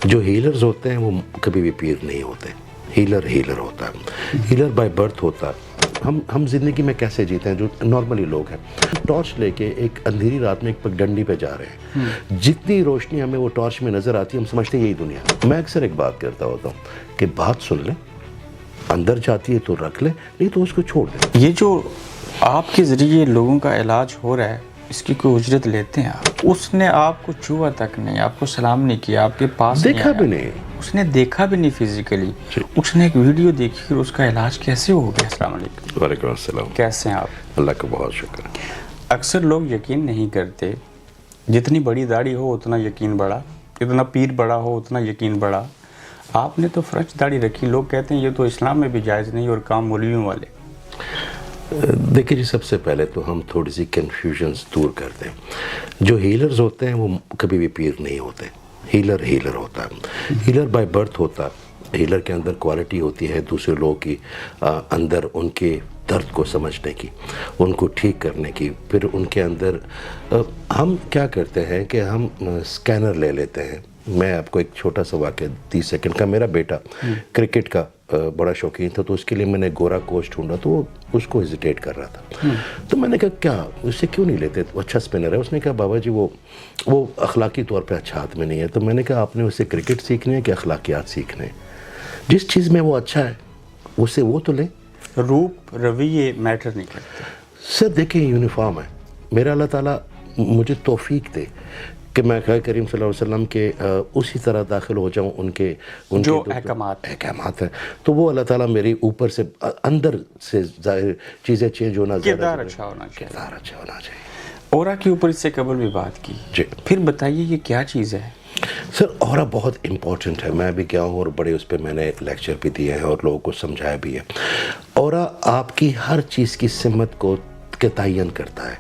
جو ہیلرز ہوتے ہیں وہ کبھی بھی پیر نہیں ہوتے. ہیلر ہوتا ہے, ہیلر بائی برتھ ہوتا ہے. ہم زندگی میں کیسے جیتے ہیں جو نارملی لوگ ہیں, ٹارچ لے کے ایک اندھیری رات میں ایک پگڈنڈی پہ جا رہے ہیں. جتنی روشنی ہمیں وہ ٹارچ میں نظر آتی ہے ہم سمجھتے ہیں یہی دنیا. میں اکثر ایک بات کرتا ہوتا ہوں کہ بات سن لیں, اندر جاتی ہے تو رکھ لیں, نہیں تو اس کو چھوڑ دیں. یہ جو آپ کے ذریعے لوگوں کا علاج ہو رہا ہے, اس کی کوئی اجرت لیتے ہیں آپ؟ اس نے آپ کو چھوا تک نہیں, آپ کو سلام نہیں کیا, آپ کے پاس دیکھا بھی نہیں, اس نے دیکھا بھی نہیں فزیکلی. اس نے ایک ویڈیو دیکھی اور اس کا علاج کیسے ہو گیا؟ السلام علیکم. وعلیکم السلام. کیسے ہیں آپ؟ اللہ کا بہت شکر. اکثر لوگ یقین نہیں کرتے, جتنی بڑی داڑھی ہو اتنا یقین بڑا, جتنا پیر بڑا ہو اتنا یقین بڑا. آپ نے تو فرش داڑھی رکھی, لوگ کہتے ہیں یہ تو اسلام میں بھی جائز نہیں اور کام مولویوں والے. دیکھیں جی, سب سے پہلے تو ہم تھوڑی سی کنفیوژنز دور کرتے ہیں. جو ہیلرز ہوتے ہیں وہ کبھی بھی پیر نہیں ہوتے. ہیلر ہوتا ہے, ہیلر بائی برتھ ہوتا ہے. ہیلر کے اندر کوالٹی ہوتی ہے دوسرے لوگوں کی اندر ان کے درد کو سمجھنے کی, ان کو ٹھیک کرنے کی. پھر ان کے اندر ہم کیا کرتے ہیں کہ ہم سکینر لے لیتے ہیں. میں آپ کو ایک چھوٹا سا واقعہ 30 سیکنڈ کا, میرا بیٹا کرکٹ کا بڑا شوقین تھا, تو اس کے لیے میں نے گورا کوچ ڈھونڈا, تو وہ اس کو ہیزیٹیٹ کر رہا تھا. تو میں نے کہا کیا اس سے کیوں نہیں لیتے, وہ اچھا اسپنر ہے. اس نے کہا بابا جی وہ اخلاقی طور پہ اچھا آدمی نہیں ہے. تو میں نے کہا آپ نے اسے کرکٹ سیکھنے ہے کہ اخلاقیات سیکھنے ہیں؟ جس چیز میں وہ اچھا ہے اسے وہ تو لیں. روپ رویے میٹر نہیں کرتے. سر دیکھیں یونیفارم ہے, میرا اللہ تعالیٰ مجھے توفیق دے کہ میں کریم صلی اللہ علیہ وسلم کے اسی طرح داخل ہو جاؤں ان کے جو احکامات ہیں, تو وہ اللہ تعالیٰ میری اوپر سے اندر سے ظاہر چیزیں چینج ہونا, کردار اچھا ہونا چاہیے. کردار اچھا ہونا چاہیے. اورا کے اوپر اس سے قبل بھی بات کی جی. پھر بتائیے یہ کیا چیز ہے؟ سر اورا بہت امپورٹنٹ ہے. میں بھی گیا ہوں اور بڑے اس پہ میں نے لیکچر بھی دیے ہیں اور لوگوں کو سمجھایا بھی ہے. اورا آپ کی ہر چیز کی سمت کو تعین کرتا ہے.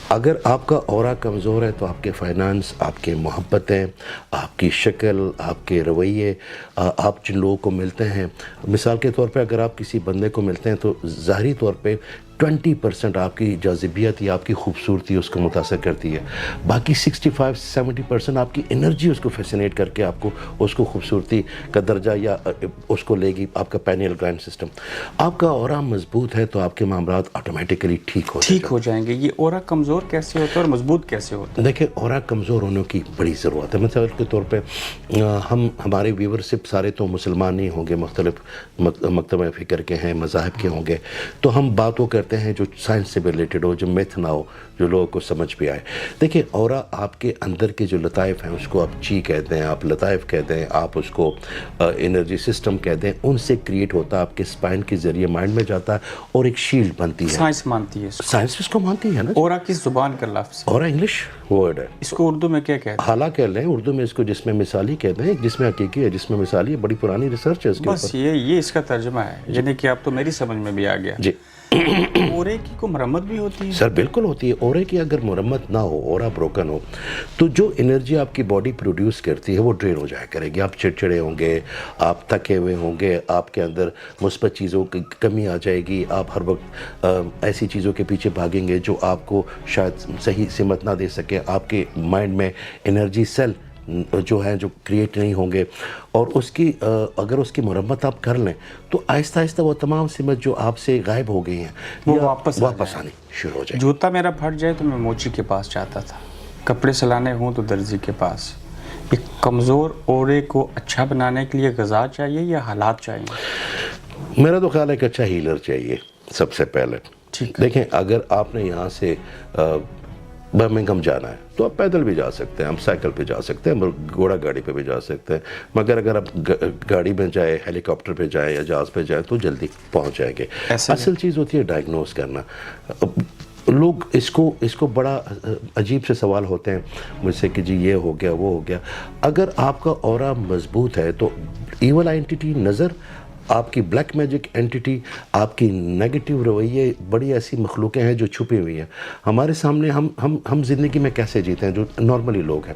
اگر آپ کا اورا کمزور ہے تو آپ کے فائنانس, آپ کے محبتیں, آپ کی شکل, آپ کے رویے, آپ جن لوگوں کو ملتے ہیں, مثال کے طور پہ اگر آپ کسی بندے کو ملتے ہیں تو ظاہری طور پہ 20% آپ کی جاذبیت یا آپ کی خوبصورتی اس کو متاثر کرتی ہے. باقی 65-70% آپ کی انرجی اس کو فیسینیٹ کر کے آپ کو اس کو خوبصورتی کا درجہ یا اس کو لے گی. آپ کا پینیل گلینڈ سسٹم, آپ کا اورا مضبوط ہے تو آپ کے معاملات آٹومیٹکلی ٹھیک ہو جائیں گے. یہ اورا کمزور کیسے ہوتا ہے اور مضبوط کیسے ہوتا ہے؟ دیکھیں اورا کمزور ہونے کی بڑی ضرورت ہے. مثال کے طور پہ ہمارے ویورشپ سارے تو مسلمان نہیں ہوں گے, مختلف مکتبہ فکر کے ہیں, مذاہب کے ہوں گے, تو ہم بات وہ کرتے ہیں جو سائنس سے ریلیٹڈ ہو, جو میتھ نہ ہو, جو لوگوں کو سمجھ بھی آئے. دیکھیں اورا آپ کے اندر کے جو لطائف ہیں اس کو آپ چی کہتے ہیں, آپ لطائف کہتے ہیں, آپ اس کو انرجی سسٹم کہتے ہیں, ان سے کریٹ ہوتا ہے, آپ کے اسپائن کے ذریعے مائنڈ میں جاتا ہے اور ایک شیلڈ بنتی ہے. سائنس مانتی ہے, سائنس اس کو مانتی ہے نا. اورا کس زبان کا لفظ؟ اورا انگلش ورڈ ہے. اس کو اردو میں کیا کہتے ہیں؟ حالا کہہ لیں, اردو میں اس کو جسم مثالی کہتے ہیں. جسم حقیقی ہے, جسم مثالی ہے, بڑی پرانی ریسرچ ہے اس کے اوپر. بس یہ اس کا ترجمہ ہے, یعنی کہ اب تو میری سمجھ میں بھی آ گیا. جی. اورے کی کو مرمت بھی ہوتی ہے؟ سر بالکل ہوتی ہے. اورے کی اگر مرمت نہ ہو, اورا بروکن ہو, تو جو انرجی آپ کی باڈی پروڈیوس کرتی ہے وہ ڈرین ہو جایا کرے گی. آپ چڑچڑے ہوں گے, آپ تھکے ہوئے ہوں گے, آپ کے اندر مثبت چیزوں کی کمی آ جائے گی, آپ ہر وقت ایسی چیزوں کے پیچھے بھاگیں گے جو آپ کو شاید صحیح سمت نہ دے سکے. آپ کے مائنڈ میں انرجی سیل جو ہیں جو کریٹ نہیں ہوں گے, اور اس کی اگر اس کی مرمت آپ کر لیں تو آہستہ آہستہ وہ تمام سمت جو آپ سے غائب ہو گئی ہیں وہ واپس آنی شروع ہو جائے. جوتا میرا پھٹ جائے تو میں موچی کے پاس جاتا تھا, کپڑے سلانے ہوں تو درزی کے پاس. ایک کمزور اورے کو اچھا بنانے کے لیے غذا چاہیے یا حالات چاہیے؟ میرا تو خیال ہے کہ اچھا ہیلر چاہیے سب سے پہلے. دیکھیں اگر آپ نے یہاں سے برمنگھم جانا ہے تو آپ پیدل بھی جا سکتے ہیں, ہم سائیکل پہ جا سکتے ہیں, گھوڑا گاڑی پہ بھی جا سکتے ہیں. مگر اگر آپ گاڑی میں جائے, ہیلی کاپٹر پہ جائیں یا جہاز پہ جائیں تو جلدی پہنچ جائیں گے. اصل چیز ہوتی ہے ڈائگنوز کرنا. لوگ اس کو بڑا عجیب سے سوال ہوتے ہیں مجھ سے کہ جی یہ ہو گیا وہ ہو گیا. اگر آپ کا اورا مضبوط ہے تو ایول اینٹی نظر, آپ کی بلیک میجک اینٹی, آپ کی نیگیٹو رویے, بڑی ایسی مخلوقیں ہیں جو چھپی ہوئی ہیں ہمارے سامنے. ہم زندگی میں کیسے جیتے ہیں جو نارملی لوگ ہیں.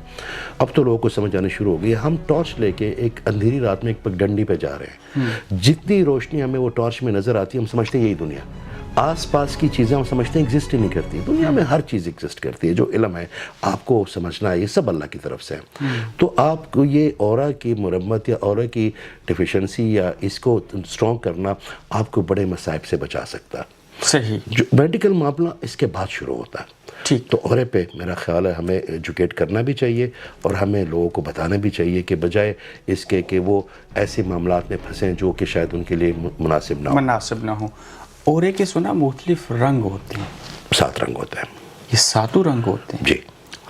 اب تو لوگوں کو سمجھ آنے شروع ہو گئی ہے. ہم ٹارچ لے کے ایک اندھیری رات میں ایک پگڈنڈی پہ جا رہے ہیں. جتنی روشنی ہمیں وہ ٹارچ میں نظر آتی ہے ہم سمجھتے ہیں یہی دنیا. آس پاس کی چیزیں ہم سمجھتے ہیں ایگزسٹ ہی نہیں کرتی. دنیا میں ہر چیز ایگزسٹ کرتی ہے. جو علم ہے آپ کو سمجھنا ہے یہ سب اللہ کی طرف سے ہے. تو آپ کو یہ اورا کی مرمت یا اورا کی ڈیفیشنسی یا اس کو اسٹرانگ کرنا آپ کو بڑے مصائب سے بچا سکتا ہے. صحیح. جو میڈیکل معاملہ اس کے بعد شروع ہوتا ہے. ٹھیک. تو اورے پہ میرا خیال ہے ہمیں ایجوکیٹ کرنا بھی چاہیے اور ہمیں لوگوں کو بتانا بھی چاہیے کہ بجائے اس کے کہ وہ ایسے معاملات میں پھنسیں جو کہ شاید ان کے لیے مناسب نہ ہو. اورے کے سنا مختلف رنگ ہوتے ہیں. 7 رنگ ہوتے ہیں. یہ 7 رنگ ہوتے ہیں. جی.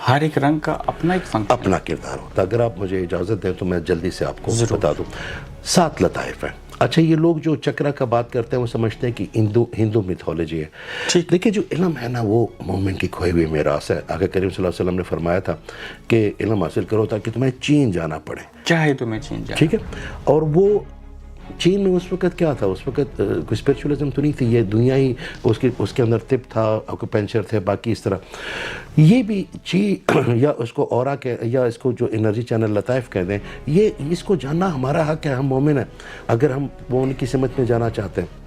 ہر ایک رنگ کا اپنا ایک فنکشن, اپنا کردار ہوتا ہے. اگر آپ مجھے اجازت دیں تو میں جلدی سے آپ کو بتا دوں. 7 لطائف ہیں. اچھا یہ لوگ جو چکرا کا بات کرتے ہیں وہ سمجھتے ہیں کہ ہندو میتھولوجی ہے. دیکھیے جو علم ہے نا وہ مومن کی کھوئی ہوئی میراث ہے. آقا کریم صلی اللہ علیہ وسلم نے فرمایا تھا کہ علم حاصل کرو تاکہ تمہیں چین جانا پڑے, چاہے تمہیں چین جانا. ٹھیک ہے. اور وہ چین میں اس وقت کیا تھا, اس وقت کوئی اسپرچولزم تو نہیں تھی, یہ دنیا ہی اس کے اندر طب تھا, آکوپنچر تھے, باقی اس طرح. یہ بھی یا اس کو اورا کے یا اس کو جو انرجی چینل لطائف کہہ دیں, یہ اس کو جاننا ہمارا حق ہے. ہم مومن ہیں اگر ہم وہ ان کی سمت میں جانا چاہتے ہیں.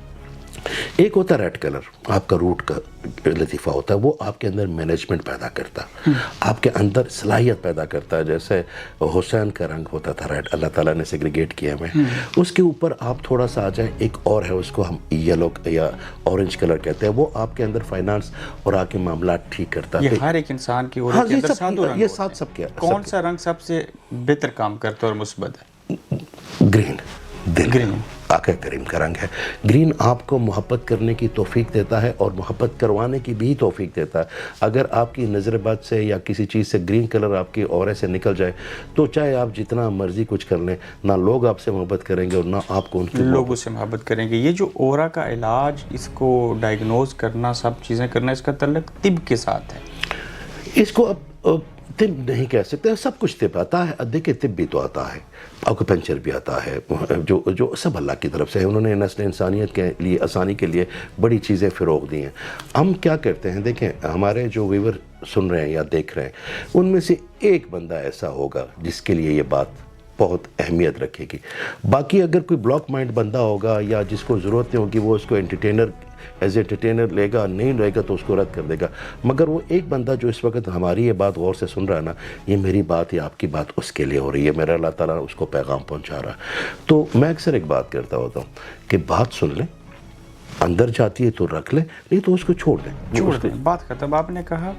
ایک ہوتا ہے ریڈ کلر, آپ کا روٹ کا لطیفہ ہوتا ہے, وہ آپ کے اندر مینجمنٹ پیدا کرتا ہے, آپ کے اندر صلاحیت پیدا کرتا ہے. جیسے حسین کا رنگ ہوتا تھا ریڈ, اللہ تعالیٰ نے سیگریگیٹ کیا ہمیں. اس کے اوپر آپ تھوڑا سا آ جائیں, ایک اور ہے اس کو ہم یلو یا اورنج کلر کہتے ہیں, وہ آپ کے اندر فائنانس اور آپ کے معاملات ٹھیک کرتا ہے. یہ ہر ایک انسان کی اورے کے اندر 7 رنگ. یہ 7 سب کیا. کون سا رنگ سب سے بہتر کام کرتا ہے اور مثبت ہے؟ گرین. گرین آقا کریم کا رنگ ہے. گرین آپ کو محبت کرنے کی توفیق دیتا ہے اور محبت کروانے کی بھی توفیق دیتا ہے. اگر آپ کی نظر بد سے یا کسی چیز سے گرین کلر آپ کی اورے سے نکل جائے تو چاہے آپ جتنا مرضی کچھ کر لیں, نہ لوگ آپ سے محبت کریں گے اور نہ آپ کو ان کے لوگوں سے محبت کریں گے. یہ جو اورا کا علاج, اس کو ڈائگنوز کرنا, سب چیزیں کرنا, اس کا تعلق طب کے ساتھ ہے. اس کو اب طب نہیں کہہ سکتے, سب کچھ طب آتا ہے. دیکھیں طب بھی تو آتا ہے, آکوپنچر بھی آتا ہے, جو سب اللہ کی طرف سے ہے. انہوں نے نسل انسانیت کے لیے آسانی کے لیے بڑی چیزیں فروغ دی ہیں. ہم کیا کرتے ہیں, دیکھیں ہمارے جو ویور سن رہے ہیں یا دیکھ رہے ہیں, ان میں سے ایک بندہ ایسا ہوگا جس کے لیے یہ بات بہت اہمیت رکھے گی. باقی اگر کوئی بلاک مائنڈ بندہ ہوگا یا جس کو ضرورت نہیں ہوگی, وہ اس کو ایز انٹرٹینر لے گا, نہیں لے گا تو اس کو رد کر دے گا. مگر وہ ایک بندہ جو اس وقت ہماری یہ بات غور سے سن رہا ہے نا, یہ میری بات یا آپ کی بات اس کے لیے ہو رہی ہے, میرا اللہ تعالیٰ اس کو پیغام پہنچا رہا ہے. تو میں اکثر ایک بات کرتا ہوتا ہوں کہ بات سن لیں, اندر جاتی ہے تو رکھ لیں, نہیں تو اس کو چھوڑ دیں. بات ختم. آپ نے کہا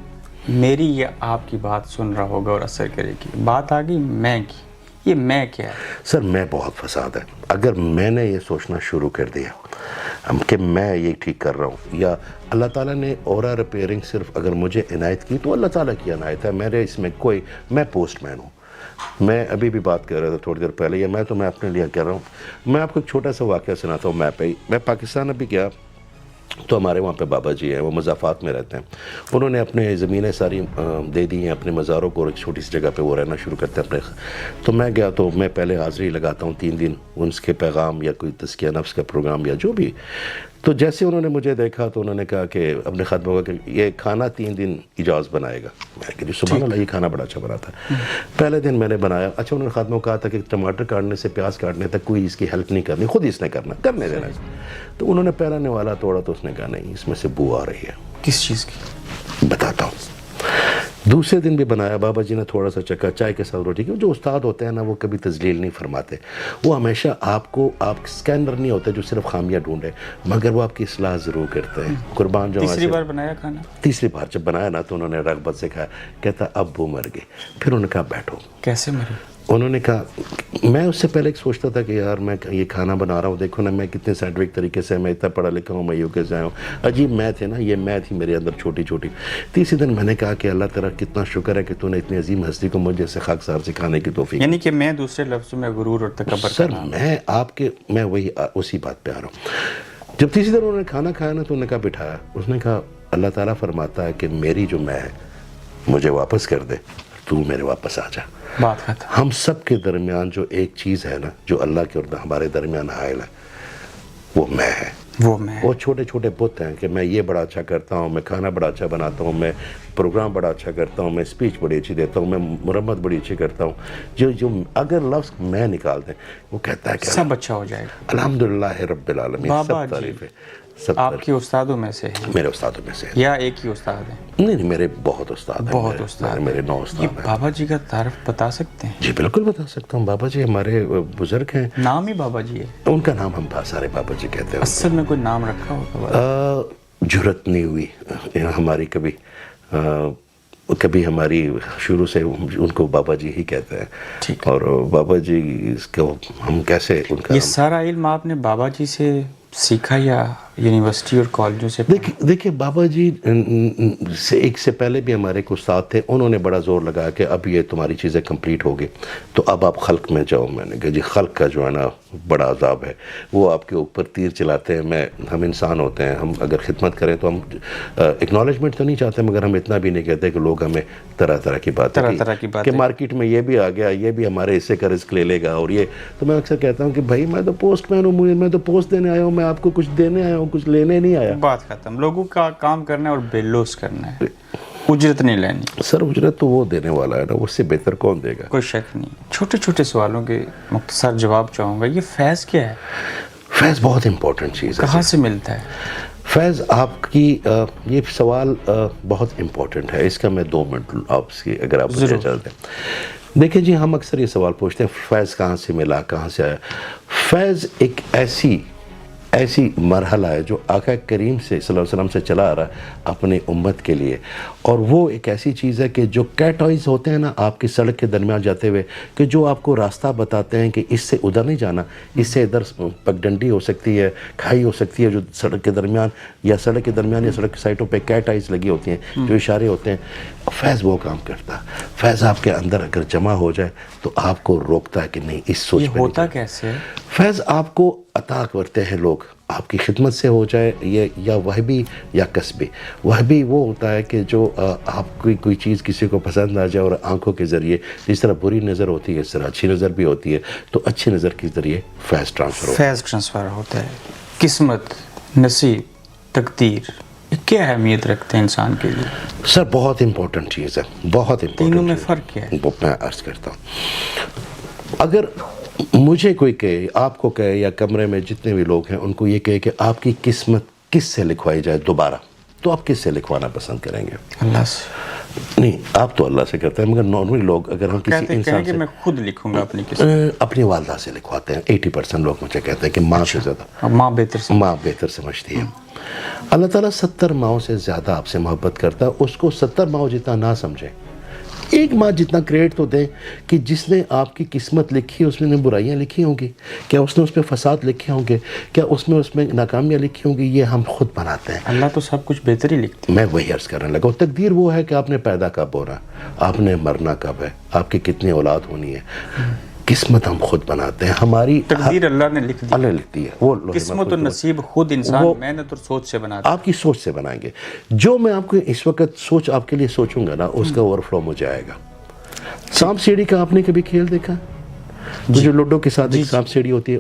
میری یہ آپ کی بات سن رہا ہوگا اور اثر کرے گی. بات آ گئی میں کی. یہ میں کیا ہے؟ سر میں بہت فساد ہے. اگر میں نے یہ سوچنا شروع کر دیا کہ میں یہ ٹھیک کر رہا ہوں, یا اللہ تعالیٰ نے اورا ریپیئرنگ صرف اگر مجھے عنایت کی تو اللہ تعالیٰ کی عنایت ہے, میرے اس میں میں پوسٹ مین ہوں. میں ابھی بھی بات کر رہا تھا تھوڑی دیر پہلے, یا میں اپنے لیے کر رہا ہوں. میں آپ کو ایک چھوٹا سا واقعہ سناتا ہوں. میں پاکستان ابھی گیا تو ہمارے وہاں پہ بابا جی ہیں, وہ مضافات میں رہتے ہیں. انہوں نے اپنے زمینیں ساری دے دی ہیں اپنے مزاروں کو, اور ایک چھوٹی سی جگہ پہ وہ رہنا شروع کرتے ہیں اپنے. تو میں گیا تو میں پہلے حاضری لگاتا ہوں 3 دن, ان کے پیغام یا کوئی تزکیہ نفس کا پروگرام یا جو بھی. تو جیسے انہوں نے مجھے دیکھا تو انہوں نے کہا کہ اپنے خاتمہ ہوگا کہ یہ کھانا 3 دن اجاز بنائے گا. میں نے کہا سبحان اللہ, یہ کھانا بڑا اچھا بنا تھا. پہلے دن میں نے بنایا. اچھا انہوں نے خاتمہ کہا تھا کہ ٹماٹر کاٹنے سے پیاز کاٹنے تک کوئی اس کی ہیلپ نہیں کرنی, خود اس نے کرنے دینا. تو انہوں نے پیرانے والا توڑا تو اس نے کہا نہیں, اس میں سے بو آ رہی ہے. کس چیز کی؟ بتاتا ہوں. دوسرے دن بھی بنایا, بابا جی نے تھوڑا سا چکھا چائے کے ساتھ روٹی. جو استاد ہوتے ہیں نا وہ کبھی تذلیل نہیں فرماتے, وہ ہمیشہ آپ اسکینر نہیں ہوتے جو صرف خامیاں ڈھونڈے, مگر وہ آپ کی اصلاح ضرور کرتے ہیں. قربان جو. تیسری بار بنایا کھانا؟ تیسری بار جب بنایا نا تو انہوں نے رغبت سے کھایا. کہتا اب وہ مر گئے. پھر انہوں نے کہا بیٹھو. کیسے مرے؟ انہوں نے کہا, میں اس سے پہلے ایک سوچتا تھا کہ یار میں یہ کھانا بنا رہا ہوں, دیکھو نا میں کتنے سائنٹیفک طریقے سے, میں اتنا پڑھا لکھا ہوں, میں یو کے سے آیا ہوں. عجیب میتھ ہے نا, یہ میتھ ہی میرے اندر چھوٹی چھوٹی. تیسرے دن میں نے کہا کہ اللہ تعالیٰ کتنا شکر ہے کہ تو نے اتنی عظیم ہستی کو مجھ جیسے خاکسار سکھانے کی توفیق. یعنی کہ میں دوسرے لفظوں میں غرور اور تکبر. سر میں وہی اسی بات پہ آ رہا ہوں. جب تیسری دن انہوں نے کھانا کھایا نا تو انہوں نے کہا بٹھایا. اس نے کہا اللہ تعالیٰ فرماتا ہے کہ میری جو میں ہے مجھے واپس کر دے, تو میرے واپس آ جا. بات ختم. ہم سب کے درمیان جو ایک چیز ہے نا, جو اللہ کے اور ہمارے درمیان حائل ہے, وہ میں ہے. وہ چھوٹے چھوٹے بت ہیں کہ میں یہ بڑا اچھا کرتا ہوں, میں کھانا بڑا اچھا بناتا ہوں, میں پروگرام بڑا اچھا کرتا ہوں, میں اسپیچ بڑی اچھی دیتا ہوں, میں مرمت بڑی اچھی کرتا ہوں. جو اگر لفظ میں نکال دیں وہ کہتا ہے کہ سب اچھا ہو جائے گا. الحمدللہ رب العالمین, سب تعریف ہے. آپ کے استادوں میں سے ہیں میرے استادوں میں سے. یا ایک ہی استاد ہیں؟ نہیں میرے بہت استاد ہیں. بہت استاد. میرے 9 استاد ہیں. بابا جی کا تعارف بتا سکتے ہیں؟ جی بالکل بتا سکتا ہوں. بابا جی ہمارے بزرگ ہیں. نام ہی بابا جی ہے؟ ان کا نام ہم سارے بابا جی کہتے ہیں. اصل میں کوئی نام رکھا ہوگا؟ جرت نہیں ہوئی ہماری کبھی ہماری شروع سے ان کو بابا جی ہی کہتے ہیں. اور بابا جی اس کو ہم کیسے ان کا یہ سارا علم آپ نے بابا جی سے سیکھا یا یونیورسٹی اور کالجوں سے؟ دیکھیں بابا جی سے پہلے بھی ہمارے ایک استاد تھے. انہوں نے بڑا زور لگا کہ اب یہ تمہاری چیزیں کمپلیٹ ہوگی تو اب آپ خلق میں جاؤ. میں نے کہا جی خلق کا جو ہے نا بڑا عذاب ہے. وہ آپ کے اوپر تیر چلاتے ہیں. ہم انسان ہوتے ہیں. ہم اگر خدمت کریں تو ہم اکنالجمنٹ تو نہیں چاہتے مگر ہم اتنا بھی نہیں کہتے کہ لوگ ہمیں طرح طرح کی باتیں کہ مارکیٹ میں یہ بھی آ گیا, یہ بھی ہمارے حصے کا رزق لے لے گا. اور یہ تو میں اکثر کہتا ہوں کہ بھائی میں تو پوسٹ مین ہوں, میں تو پوسٹ دینے آیا ہوں. میں آپ کو کچھ دینے آیا ہوں, کچھ لینے نہیں آیا. بات ختم. لوگوں کا کام کرنا ہے اور بے لوث کرنا ہے, اجرت نہیں لینی. سر اجرت تو وہ دینے والا ہے نا, اس سے بہتر کون دے گا؟ کوئی شک نہیں. چھوٹے چھوٹے سوالوں کے مختصر جواب چاہوں گا. یہ فیض کیا ہے؟ فیض بہت امپورٹنٹ چیز ہے. کہاں سے ملتا ہے فیض؟ آپ کی یہ سوال بہت امپورٹنٹ ہے. اس کا میں 2 منٹ آپ سے اگر آپ مجھے چل دیں. دیکھیں جی ہم اکثر یہ سوال پوچھتے ہیں فیض کہاں سے ملا, کہاں سے آیا. فیض ایک ایسی مرحلہ ہے جو آقا کریم سے صلی اللہ علیہ وسلم سے چلا آ رہا ہے اپنے امت کے لیے. اور وہ ایک ایسی چیز ہے کہ جو کیٹوائز ہوتے ہیں نا آپ کی سڑک کے درمیان جاتے ہوئے, کہ جو آپ کو راستہ بتاتے ہیں کہ اس سے ادھر نہیں جانا, اس سے ادھر پگڈنڈی ہو سکتی ہے, کھائی ہو سکتی ہے, جو سڑک کے درمیان یا سڑک کے درمیان یا سڑک کی سائٹوں پہ کیٹ آئز لگی ہوتی ہیں جو اشارے ہوتے ہیں. فیض وہ کام کرتا ہے. فیض آپ کے اندر اگر جمع ہو جائے تو آپ کو روکتا ہے کہ نہیں اس سوچ یہ ہوتا کیسے؟ فیض آپ کو عطا کرتے ہیں لوگ, آپ کی خدمت سے ہو جائے یہ یا وہبی یا کسبی. وہبی وہ ہوتا ہے کہ جو آپ کی کوئی چیز کسی کو پسند آ جائے اور آنکھوں کے ذریعے جس طرح بری نظر ہوتی ہے اس طرح اچھی نظر بھی ہوتی ہے, تو اچھی نظر کے ذریعے فیض ٹرانسفر ہوتا ہے. قسمت, نصیب, تقدیر یہ کیا اہمیت رکھتے ہیں انسان کے لیے؟ سر بہت امپورٹنٹ چیز ہے, بہت امپورٹنٹ. تینوں میں فرق کیا ہے؟ وہ میں عرض کرتا ہوں. اگر مجھے کوئی کہے, آپ کو کہے, یا کمرے میں جتنے بھی لوگ ہیں ان کو یہ کہے کہ آپ کی قسمت کس سے لکھوائی جائے دوبارہ, تو آپ کس سے لکھوانا پسند کریں گے؟ اللہ سے. نہیں آپ تو اللہ سے کرتے ہیں, مگر نارملی لوگ اگر ہم کسی انسان سے میں خود لکھوں گا اپنی قسمت, اپنی والدہ سے لکھواتے ہیں. 80% لوگ مجھے کہتے ہیں کہ ماں سے زیادہ ماں بہتر سمجھتی ہے. اللہ تعالیٰ 70 ماؤں سے زیادہ آپ سے محبت کرتا ہے. اس کو 70 ماؤں جتنا نہ سمجھیں, ایک ماں جتنا کریڈٹ تو دیں کہ جس نے آپ کی قسمت لکھی اس میں نے برائیاں لکھی ہوں گی, کیا اس نے اس پہ فساد لکھے ہوں گے, کیا اس میں ناکامیاں لکھی ہوں گی, یہ ہم خود بناتے ہیں. اللہ تو سب کچھ بہتر ہی لکھتا ہے. میں وہی عرض کرنے لگا. تقدیر وہ ہے کہ آپ نے پیدا کب ہونا, آپ نے مرنا کب ہے, آپ کی کتنی اولاد ہونی ہے. قسمت ہم خود بناتے ہیں. ہماری تقدیر اللہ نے لکھ دی, اللہ لکھتی ہے. وہ قسمت و نصیب خود انسان محنت اور سوچ سے بناتا ہے. آپ کی سوچ سے بنائیں گے. جو میں آپ کو اس وقت سوچ آپ کے لیے سوچوں گا نا اس کا اوور فلو مجھے آئے گا. سانپ سیڑھی کا آپ نے کبھی کھیل دیکھا؟ جو لوڈو کے ساتھ ایک سانپ سیڑھی ہوتی ہے.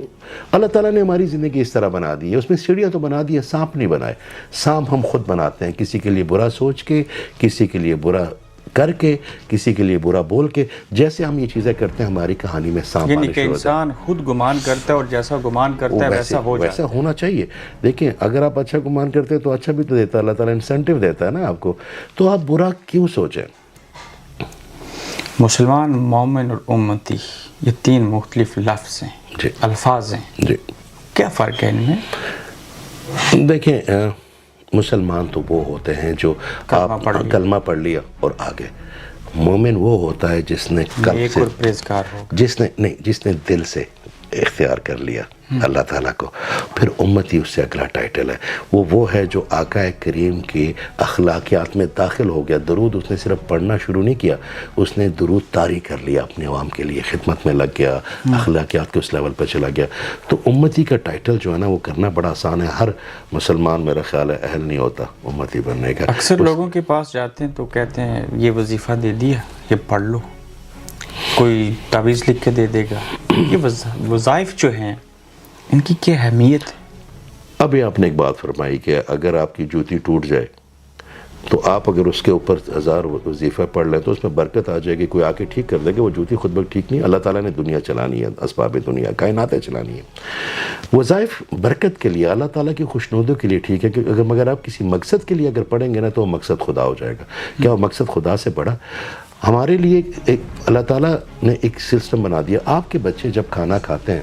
اللہ تعالیٰ نے ہماری زندگی اس طرح بنا دی ہے, اس میں سیڑھیاں تو بنا دی ہے, سانپ نہیں بنائے. سانپ ہم خود بناتے ہیں, کسی کے لیے برا سوچ کے, کسی کے لیے برا کر کے, کسی کے لیے برا بول کے. جیسے ہم یہ چیزیں کرتے ہیں ہماری کہانی میں سانپ یعنی کہ انسان خود گمان کرتا ہے اور جیسا گمان کرتا ہے ویسا ہو جاتا ہے. ویسا ہونا چاہیے. دیکھیں اگر آپ اچھا گمان کرتے ہیں تو اچھا بھی تو دیتا ہے اللہ تعالیٰ, انسینٹیو دیتا ہے نا آپ کو. تو آپ برا کیوں سوچیں؟ مسلمان, مومن اور امتی یہ 3 مختلف لفظ ہیں, جی الفاظ ہیں. جی کیا فرق ہے ان میں؟ دیکھیں مسلمان تو وہ ہوتے ہیں جو کلمہ پڑھ لیا اور آگے. مومن وہ ہوتا ہے جس نے قلب سے, جس نے دل سے اختیار کر لیا اللہ تعالیٰ کو. پھر امتی اس سے اگلا ٹائٹل ہے. وہ ہے جو آقا کریم کی اخلاقیات میں داخل ہو گیا. درود اس نے صرف پڑھنا شروع نہیں کیا, اس نے درود طاری کر لیا, اپنے عوام کے لیے خدمت میں لگ گیا, اخلاقیات کے اس لیول پر چلا گیا. تو امتی کا ٹائٹل جو ہے نا وہ کرنا بڑا آسان ہے. ہر مسلمان میرا خیال ہے اہل نہیں ہوتا امتی بننے کا. اکثر لوگوں کے پاس جاتے ہیں تو کہتے ہیں یہ وظیفہ دے دیا, یہ پڑھ لو, کوئی تعویذ لکھ کے دے دے گا. یہ وظائف جو ہیں ان کی کیا اہمیت ہے؟ ابھی آپ نے ایک بات فرمائی کہ اگر آپ کی جوتی ٹوٹ جائے تو آپ اگر اس کے اوپر 1000 وظیفہ پڑھ لیں تو اس میں برکت آ جائے گی. کوئی آ کے ٹھیک کر دے گا, وہ جوتی خود بخود ٹھیک نہیں. اللہ تعالیٰ نے دنیا چلانی ہے, اسباب دنیا, کائناتیں چلانی ہیں. وظائف برکت کے لیے, اللہ تعالیٰ کی خوشنودی کے لیے ٹھیک ہے, کہ مگر آپ کسی مقصد کے لیے اگر پڑھیں گے نا تو وہ مقصد خدا ہو جائے گا. کیا وہ مقصد خدا سے بڑا؟ ہمارے لیے ایک اللہ تعالیٰ نے ایک سسٹم بنا دیا. آپ کے بچے جب کھانا کھاتے ہیں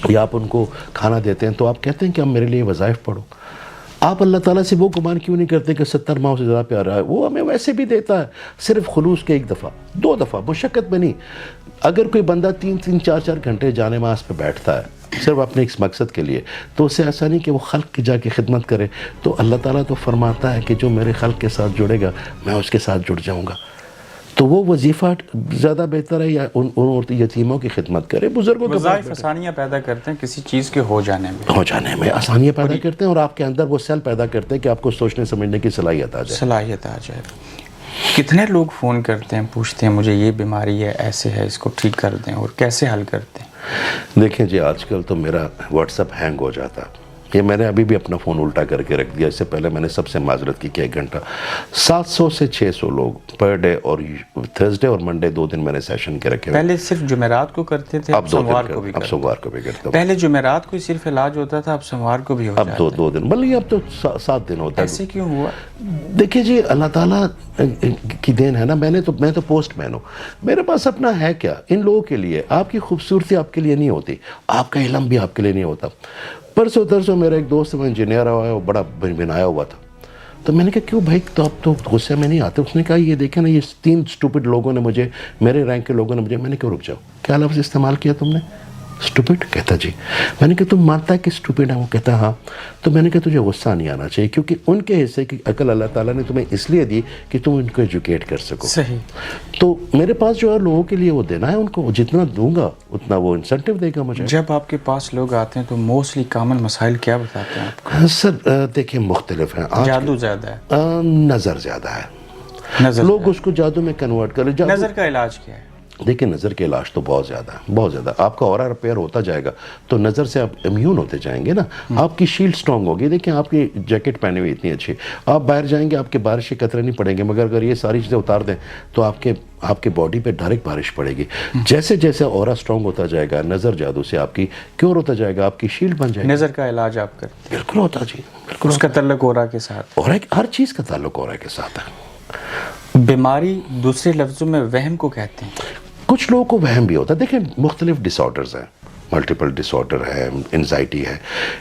یا آپ ان کو کھانا دیتے ہیں تو آپ کہتے ہیں کہ اب میرے لیے وظائف پڑھو. آپ اللہ تعالیٰ سے وہ گمان کیوں نہیں کرتے کہ 70 ماہ سے زیادہ پیارا ہے؟ وہ ہمیں ویسے بھی دیتا ہے, صرف خلوص کے 1 دفعہ 2 دفعہ, مشقت میں نہیں. اگر کوئی بندہ 3 4 گھنٹے جانے نماز پہ بیٹھتا ہے صرف اپنے ایک مقصد کے لیے, تو اسے ایسا نہیں کہ وہ خلق کی جا کے خدمت کرے. تو اللہ تعالیٰ تو فرماتا ہے کہ جو میرے خلق کے ساتھ جڑے گا میں اس کے ساتھ جڑ جاؤں گا. تو وہ وظیفہ زیادہ بہتر ہے یا ان یتیموں کی خدمت کرے, بزرگوں کے وظائف آسانیاں پیدا کرتے ہیں کسی چیز کے ہو جانے میں آسانیاں پیدا کرتے ہیں, اور آپ کے اندر وہ سیل پیدا کرتے ہیں کہ آپ کو سوچنے سمجھنے کی صلاحیت آ جائے. کتنے لوگ فون کرتے ہیں, پوچھتے ہیں مجھے یہ بیماری ہے, ایسے ہے, اس کو ٹھیک کر دیں, اور کیسے حل کرتے ہیں؟ دیکھیں جی, آج کل تو میرا واٹس ایپ ہینگ ہو جاتا. یہ میں نے ابھی بھی اپنا فون الٹا کر کے رکھ دیا. اس سے پہلے میں نے سب سے معذرت کی کہ 1 گھنٹہ 700 سے 600 لوگ پر ڈے, اور تھرسڈے اور منڈے 2 دن میں نے سیشن کے رکھے. پہلے صرف جمعرات کو کرتے تھے, اب سوموار کو بھی کرتا ہوں. پہلے جمعرات کو صرف علاج ہوتا تھا, اب سوموار کو بھی ہو جاتا ہے. اب 2 دن, بلکہ اب تو 7 دن ہوتا ہے. ایسے کیوں ہوا؟ دیکھیں جی, اللہ تعالیٰ کی دین ہے نا. میں تو پوسٹ مین ہوں, میرے پاس اپنا ہے کیا ان لوگوں کے لیے. آپ کی خوبصورتی آپ کے لیے نہیں ہوتی, آپ کا علم بھی آپ کے لیے نہیں ہوتا. پرسوں ترسوں میرا ایک دوست وہ انجینئر ہوا ہے, وہ بڑا بنایا ہوا تھا. تو میں نے کہا کیوں بھائی, تو اب تو غصے میں نہیں آتے. اس نے کہا یہ دیکھیں نا, یہ 3 اسٹوپڈ لوگوں نے مجھے, میرے رینک کے لوگوں نے مجھے. میں نے کہا رک جاؤ, کیا لفظ استعمال کیا تم نے؟ اسٹوپڈ. کہتا جی. میں نے کہا تم مانتا ہے کہ اسٹوپڈ ہے؟ وہ کہتا ہاں. تو میں نے کہا تجھے غصہ نہیں آنا چاہیے, کیونکہ ان کے حصے کی عقل اللہ تعالیٰ نے تمہیں اس لیے دی کہ تم ان کو ایجوکیٹ کر سکو. صحیح. تو میرے پاس جو ہے لوگوں کے لیے وہ دینا ہے, ان کو جتنا دوں گا اتنا وہ انسینٹیو دے گا مجھے. جب آپ کے پاس لوگ آتے ہیں تو موسٹلی کامن مسائل کیا بتاتے ہیں آپ کو؟ سر دیکھیں مختلف ہیں. جادو زیادہ ہے, نظر زیادہ ہے. لوگ اس کو جادو میں کنورٹ کریں. نظر کا علاج کیا ہے؟ دیکھیں نظر کے علاج تو بہت زیادہ ہے, بہت زیادہ. آپ کا اورا ریپیئر ہوتا جائے گا تو نظر سے آپ امیون ہوتے جائیں گے نا. آپ کی شیلڈ سٹرونگ ہوگی. دیکھیں آپ کی جیکٹ پہنے ہوئی اتنی اچھی, آپ باہر جائیں گے آپ کے بارش کے قطرے نہیں پڑیں گے, مگر اگر یہ ساری چیزیں اتار دیں تو آپ کے باڈی پہ ڈائریکٹ بارش پڑے گی. جیسے جیسے اورا سٹرونگ ہوتا جائے گا, نظر جادو سے آپ کی کیور ہوتا جائے گا, آپ کی شیلڈ بن جائے گی. نظر کا علاج آپ کرتے؟ بالکل ہوتا جی, بالکل. اس کا تعلق اورا کے ساتھ, ہر چیز کا تعلق اورا کے ساتھ ہے. بیماری دوسرے لفظوں میں وہم کو کہتے ہیں. کچھ لوگوں کو وہم بھی ہوتا ہے. دیکھیں مختلف ڈس آرڈرز ہیں, ملٹیپل ڈس آرڈر ہے, انزائٹی ہے.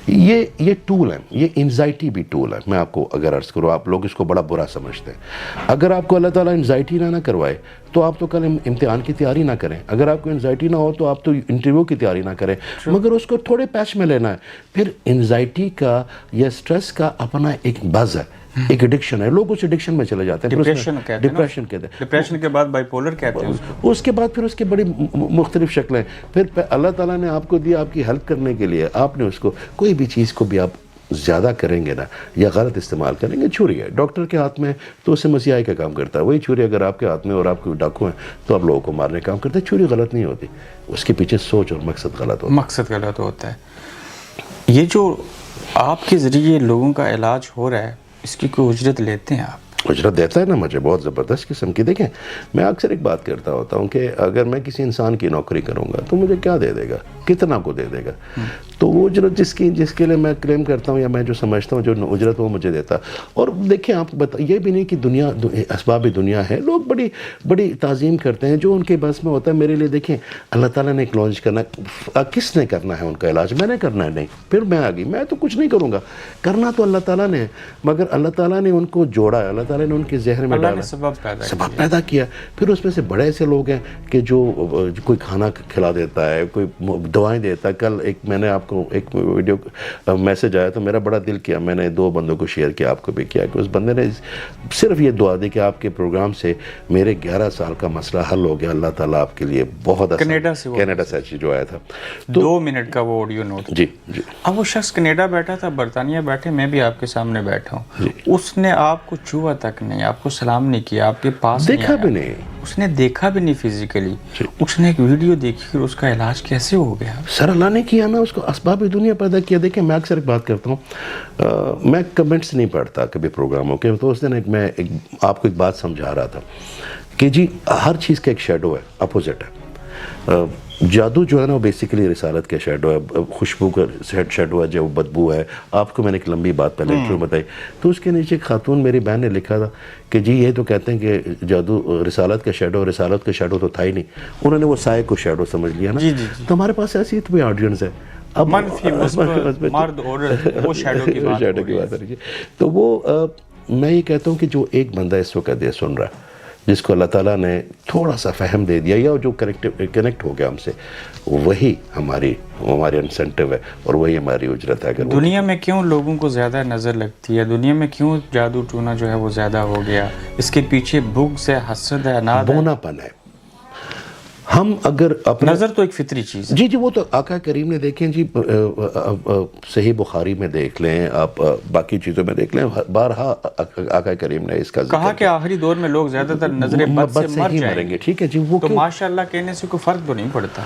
یہ ٹول ہے, یہ انزائٹی بھی ٹول ہے. میں آپ کو اگر عرض کروں, آپ لوگ اس کو بڑا برا سمجھتے ہیں. اگر آپ کو اللہ تعالیٰ انزائٹی نہ کروائے تو آپ تو کل امتحان کی تیاری نہ کریں. اگر آپ کو انزائٹی نہ ہو تو آپ تو انٹرویو کی تیاری نہ کریں, مگر اس کو تھوڑے پیچ میں لینا ہے. پھر انزائٹی کا یا سٹریس کا اپنا ایک بز ہے, ایک ایڈکشن ہے. لوگ اس ایڈکشن میں چلے جاتے ہیں. ڈپریشن کہتے ہیں. ڈپریشن کے بعد بائی پولر کہتے ہیں. اس کے بعد پھر اس کی بڑی مختلف شکلیں. پھر اللہ تعالیٰ نے آپ کو دیا آپ کی ہیلپ کرنے کے لیے, آپ نے اس کو کوئی بھی چیز کو بھی آپ زیادہ کریں گے نا یا غلط استعمال کریں گے. چھری ہے ڈاکٹر کے ہاتھ میں تو اسے مسیحائی کا کام کرتا ہے. وہی چھری اگر آپ کے ہاتھ میں اور آپ کو ڈاکو ہیں تو آپ لوگوں کو مارنے کا کام کرتا ہے. چھری غلط نہیں ہوتی, اس کے پیچھے سوچ اور مقصد غلط ہوتا ہے. یہ جو آپ کے ذریعے لوگوں کا علاج ہو رہا ہے, اس کی کوئی اجرت لیتے ہیں آپ؟ اجرت دیتا ہے نا مجھے, بہت زبردست قسم کی. دیکھیں میں اکثر ایک بات کرتا ہوتا ہوں کہ اگر میں کسی انسان کی نوکری کروں گا تو مجھے کیا دے دے گا, کتنا کو دے دے گا. تو وہ اجرت جس کے لیے میں کلیم کرتا ہوں یا میں جو سمجھتا ہوں جو اجرت وہ مجھے دیتا. اور دیکھیں آپ یہ بھی نہیں کہ دنیا اسباب دنیا ہے, لوگ بڑی تعظیم کرتے ہیں جو ان کے بس میں ہوتا ہے. میرے لیے دیکھیں اللہ تعالیٰ نے ایک لانچ کرنا, کس نے کرنا ہے ان کا علاج؟ میں نے کرنا ہے نہیں. پھر میں آ گئی, میں تو کچھ نہیں کروں گا, کرنا تو اللہ تعالیٰ نے ہے. مگر اللہ تعالیٰ نے ان کو جوڑا ہے, اللہ تعالیٰ نے ان کے ذہن میں ڈالا, سبب پیدا کیا. پھر اس میں سے بڑے ایسے لوگ ہیں کہ جو کوئی کھانا کھلا دیتا ہے, کوئی دوائیں دیتا ہے. کل میں نے آپ کو ایک ویڈیو میسج آیا تو میرا بڑا دل کیا, میں نے 2 بندوں کو شیئر کیا, آپ کو بھی کیا, کہ اس بندے نے صرف یہ دعا دی کہ آپ کے پروگرام سے میرے 11 سال کا مسئلہ حل ہو گیا. اللہ تعالیٰ آپ کے لیے بہت کینیڈا سے جو آیا تھا 2 منٹ کا وہ آڈیو نوٹ. جی. اب وہ شخص کینیڈا بیٹھا تھا, برطانیہ بیٹھے, میں بھی آپ کے سامنے بیٹھا ہوں. اس نے آپ کو چھوا تک نہیں, آپ کو سلام نہیں کیا, آپ کے پاس دیکھا بھی نہیں. اس نے دیکھا بھی نہیں فزیکلی, اس نے ایک ویڈیو دیکھی پھر اس کا علاج کیسے ہو گیا؟ سر اللہ نے کیا نا, اس کو اسباب دنیا پیدا کیا. دیکھیں میں اکثر ایک بات کرتا ہوں, میں کمنٹس نہیں پڑھتا کبھی پروگراموں کے, تو اس دن میں آپ کو ایک بات سمجھا رہا تھا کہ جی ہر چیز کا ایک شیڈو ہے, اپوزٹ ہے. جادو جو ہے نا وہ بیسیکلی رسالت کا شیڈو ہے, خوشبو کا شیڈو ہے, جو بدبو ہے. آپ کو میں نے ایک لمبی بات پہلے انٹرو بتائی, تو اس کے نیچے ایک خاتون میری بہن نے لکھا تھا کہ جی یہ تو کہتے ہیں کہ جادو رسالت کا شیڈو, رسالت کا شیڈو تو تھا ہی نہیں, انہوں نے وہ سائے کو شیڈو سمجھ لیا نا. تو ہمارے پاس ایسی تو آڈینس ہے, اب منفی مرد عورت وہ شیڈو کی بات ہو رہی ہے. تو وہ میں یہ کہتا ہوں کہ جو ایک بندہ اس وقت یہ سن رہا ہے, جس کو اللہ تعالیٰ نے تھوڑا سا فہم دے دیا, یا جو کنیکٹ ہو گیا ہم سے, وہی ہماری انسینٹیو ہے اور وہی ہماری اجرت ہے. اگر دنیا میں کیوں لوگوں کو زیادہ نظر لگتی ہے, دنیا میں کیوں جادو ٹونا جو ہے وہ زیادہ ہو گیا؟ اس کے پیچھے بغض ہے, حسد ہے, اناد ہے, بونا پن ہے. ہم اگر اپنا نظر تو ایک فطری چیز ہے. جی وہ تو آقا کریم نے دیکھیں جی, صحیح بخاری میں دیکھ لیں آپ, باقی چیزوں میں دیکھ لیں, بارہا آقا کریم نے اس کا کہا کہ آخری دور میں لوگ زیادہ تر نظر بد سے مر جائیں مریں گے. ٹھیک ہے جی, وہ تو ماشاءاللہ کہنے سے کوئی فرق تو نہیں پڑتا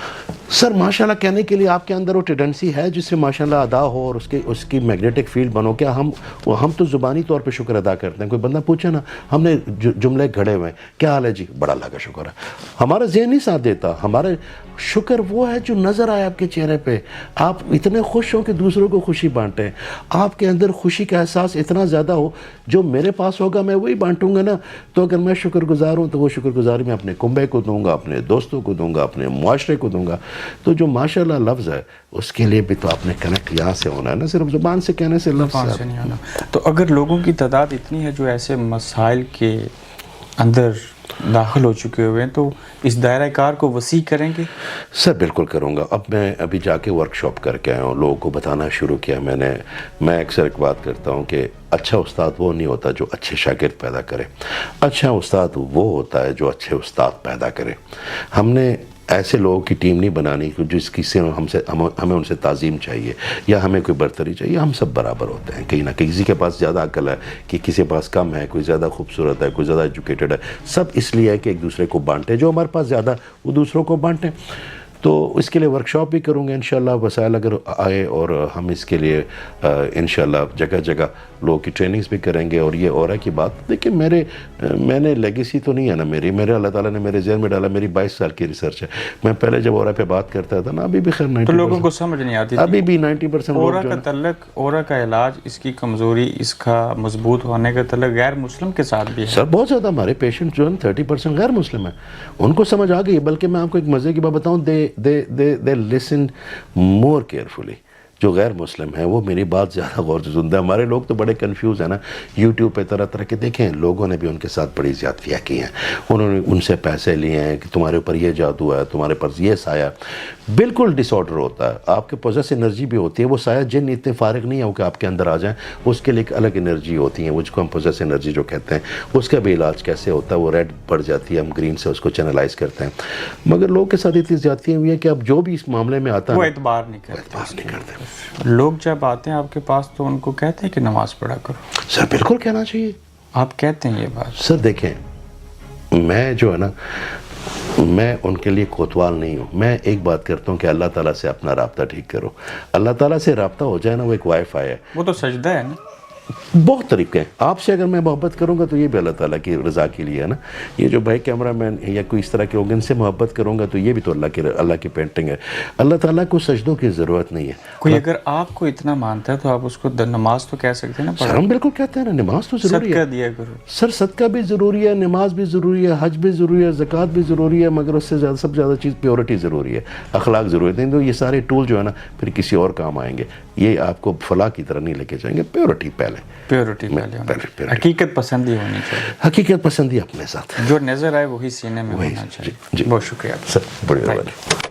سر. ماشاءاللہ کہنے کے لیے آپ کے اندر وہ ٹینڈنسی ہے جس سے ماشاءاللہ ادا ہو, اور اس کی میگنیٹک فیلڈ بنو. کیا ہم تو زبانی طور پہ شکر ادا کرتے ہیں. کوئی بندہ پوچھے نا, ہم نے جملے گھڑے ہوئے ہیں, کیا حال ہے جی, بڑا اللہ کا شکر ہے. ہمارا ذہن نہیں ساتھ دیتا. ہمارے شکر وہ ہے جو نظر آئے آپ کے چہرے پہ, آپ اتنے خوش ہوں کہ دوسروں کو خوشی بانٹیں, آپ کے اندر خوشی کا احساس اتنا زیادہ ہو, جو میرے پاس ہوگا میں وہی بانٹوں گا نا. تو اگر میں شکر گزار ہوں تو وہ شکر گزاری میں اپنے کنبے کو دوں گا, اپنے دوستوں کو دوں گا, اپنے معاشرے کو دوں گا. تو جو ماشاءاللہ لفظ ہے اس کے لیے بھی تو آپ نے کنیکٹ یہاں سے ہونا ہے نا, صرف زبان سے کہنے سے لفظ سے نہیں ہونا. تو اگر لوگوں کی تعداد اتنی ہے جو ایسے مسائل کے اندر داخل ہو چکے ہوئے ہیں, تو اس دائرہ کار کو وسیع کریں گے؟ سر بالکل کروں گا. اب میں ابھی جا کے ورک شاپ کر کے آیا ہوں, لوگوں کو بتانا شروع کیا میں اکثر ایک بات کرتا ہوں کہ اچھا استاد وہ نہیں ہوتا جو اچھے شاگرد پیدا کرے, اچھا استاد وہ ہوتا ہے جو اچھے استاد پیدا کرے. ہم نے ایسے لوگوں کی ٹیم نہیں بنانی جس کی سے ہمیں ان سے تعظیم چاہیے یا ہمیں کوئی برتری چاہیے. ہم سب برابر ہوتے ہیں کہیں نہ کہیں. کسی کے پاس زیادہ عقل ہے, کہ کسی کے پاس کم ہے, کوئی زیادہ خوبصورت ہے, کوئی زیادہ ایجوکیٹڈ ہے. سب اس لیے ہے کہ ایک دوسرے کو بانٹیں, جو ہمارے پاس زیادہ وہ دوسروں کو بانٹیں. تو اس کے لیے ورک شاپ بھی کروں گا انشاءاللہ. وسائل اگر آئے اور ہم اس کے لیے انشاءاللہ جگہ جگہ لوگوں کی ٹریننگز بھی کریں گے. اور یہ اور ہے کہ بات دیکھیں, میں نے لیگیسی تو نہیں ہے نا میرے اللہ تعالیٰ نے میرے ذہن میں ڈالا. میری 22 سال کی ریسرچ ہے. میں پہلے جب اورا پہ بات کرتا تھا نا, ابھی بھی خیر 90% تو لوگوں کو سمجھ نہیں آتی, ابھی بھی 90% اورا کا تعلق, اورا کا علاج, اس کی کمزوری, اس کا مضبوط ہونے کا تعلق غیر مسلم کے ساتھ بھی ہے. سر بہت زیادہ ہمارے پیشنٹ جو ہیں 30% غیر مسلم ہیں, ان کو سمجھ آ گئی. بلکہ میں آپ کو ایک مزے کی بات بتاؤں, they listen more carefully. جو غیر مسلم ہیں وہ میری بات زیادہ غور سے سنتے ہیں. ہمارے لوگ تو بڑے کنفیوز ہیں نا, یوٹیوب پہ طرح طرح کے دیکھیں, لوگوں نے بھی ان کے ساتھ بڑی زیادتیاں کی ہیں. انہوں نے ان سے پیسے لیے ہیں کہ تمہارے اوپر یہ جادو ہے, تمہارے پاس یہ سایہ. بالکل ڈس آرڈر ہوتا ہے. آپ کے پوزیس انرجی بھی ہوتی ہے. وہ سایہ جن اتنے فارغ نہیں ہو کہ آپ کے اندر آ جائیں, اس کے لیے ایک الگ انرجی ہوتی ہے, جس کو ہم پوزیس انرجی جو کہتے ہیں. اس کا بھی علاج کیسے ہوتا ہے, وہ ریڈ پڑ جاتی ہے, ہم گرین سے اس کو چینلائز کرتے ہیں. مگر لوگ کے ساتھ اتنی زیادتیاں ہوئی ہیں کہ اب جو بھی اس معاملے میں آتا ہے وہ اعتبار نہیں کرتے. لوگ جب آتے ہیں آپ کے پاس تو ان کو کہتے ہیں کہ نماز پڑھا کرو. سر بالکل کہنا چاہیے. آپ کہتے ہیں یہ بات؟ سر دیکھیں, میں جو ہے نا, میں ان کے لیے کوتوال نہیں ہوں. میں ایک بات کرتا ہوں کہ اللہ تعالیٰ سے اپنا رابطہ ٹھیک کرو. اللہ تعالیٰ سے رابطہ ہو جائے نا, وہ ایک وائی فائی ہے. وہ تو سجدہ ہے نا. بہت طریقے ہیں. آپ سے اگر میں محبت کروں گا تو یہ بھی اللہ تعالیٰ کی رضا کے لیے ہے نا. یہ جو بھائی کیمرہ مین یا کوئی اس طرح کے لوگ, ان سے محبت کروں گا تو یہ بھی تو اللہ کی پینٹنگ ہے. اللہ تعالیٰ کو سجدوں کی ضرورت نہیں ہے. کوئی اگر آپ کو اتنا مانتا ہے تو آپ اس کو نماز تو کہہ سکتے ہیں نا. سر ہم بالکل کہتے ہیں نا, نماز تو ضروری ہے. صدقہ دیا کرو. سر صدقہ بھی ضروری ہے, نماز بھی ضروری ہے, حج بھی ضروری ہے, زکوٰۃ بھی ضروری ہے, مگر اس سے زیادہ سب سے زیادہ چیز پیورٹی ضروری ہے, اخلاق ضروری ہے. تو یہ سارے ٹول جو ہے نا پھر کسی اور کام آئیں گے. یہ آپ کو فلاح کی طرح نہیں لے کے جائیں گے. پیورٹی پہلے, پیورٹی پہلے, حقیقت پسندی ہونی چاہیے. حقیقت پسندی اپنے ساتھ جو نظر آئے وہی سینے میں ہونا چاہیے. جی بہت شکریہ سر, بڑی مہربانی.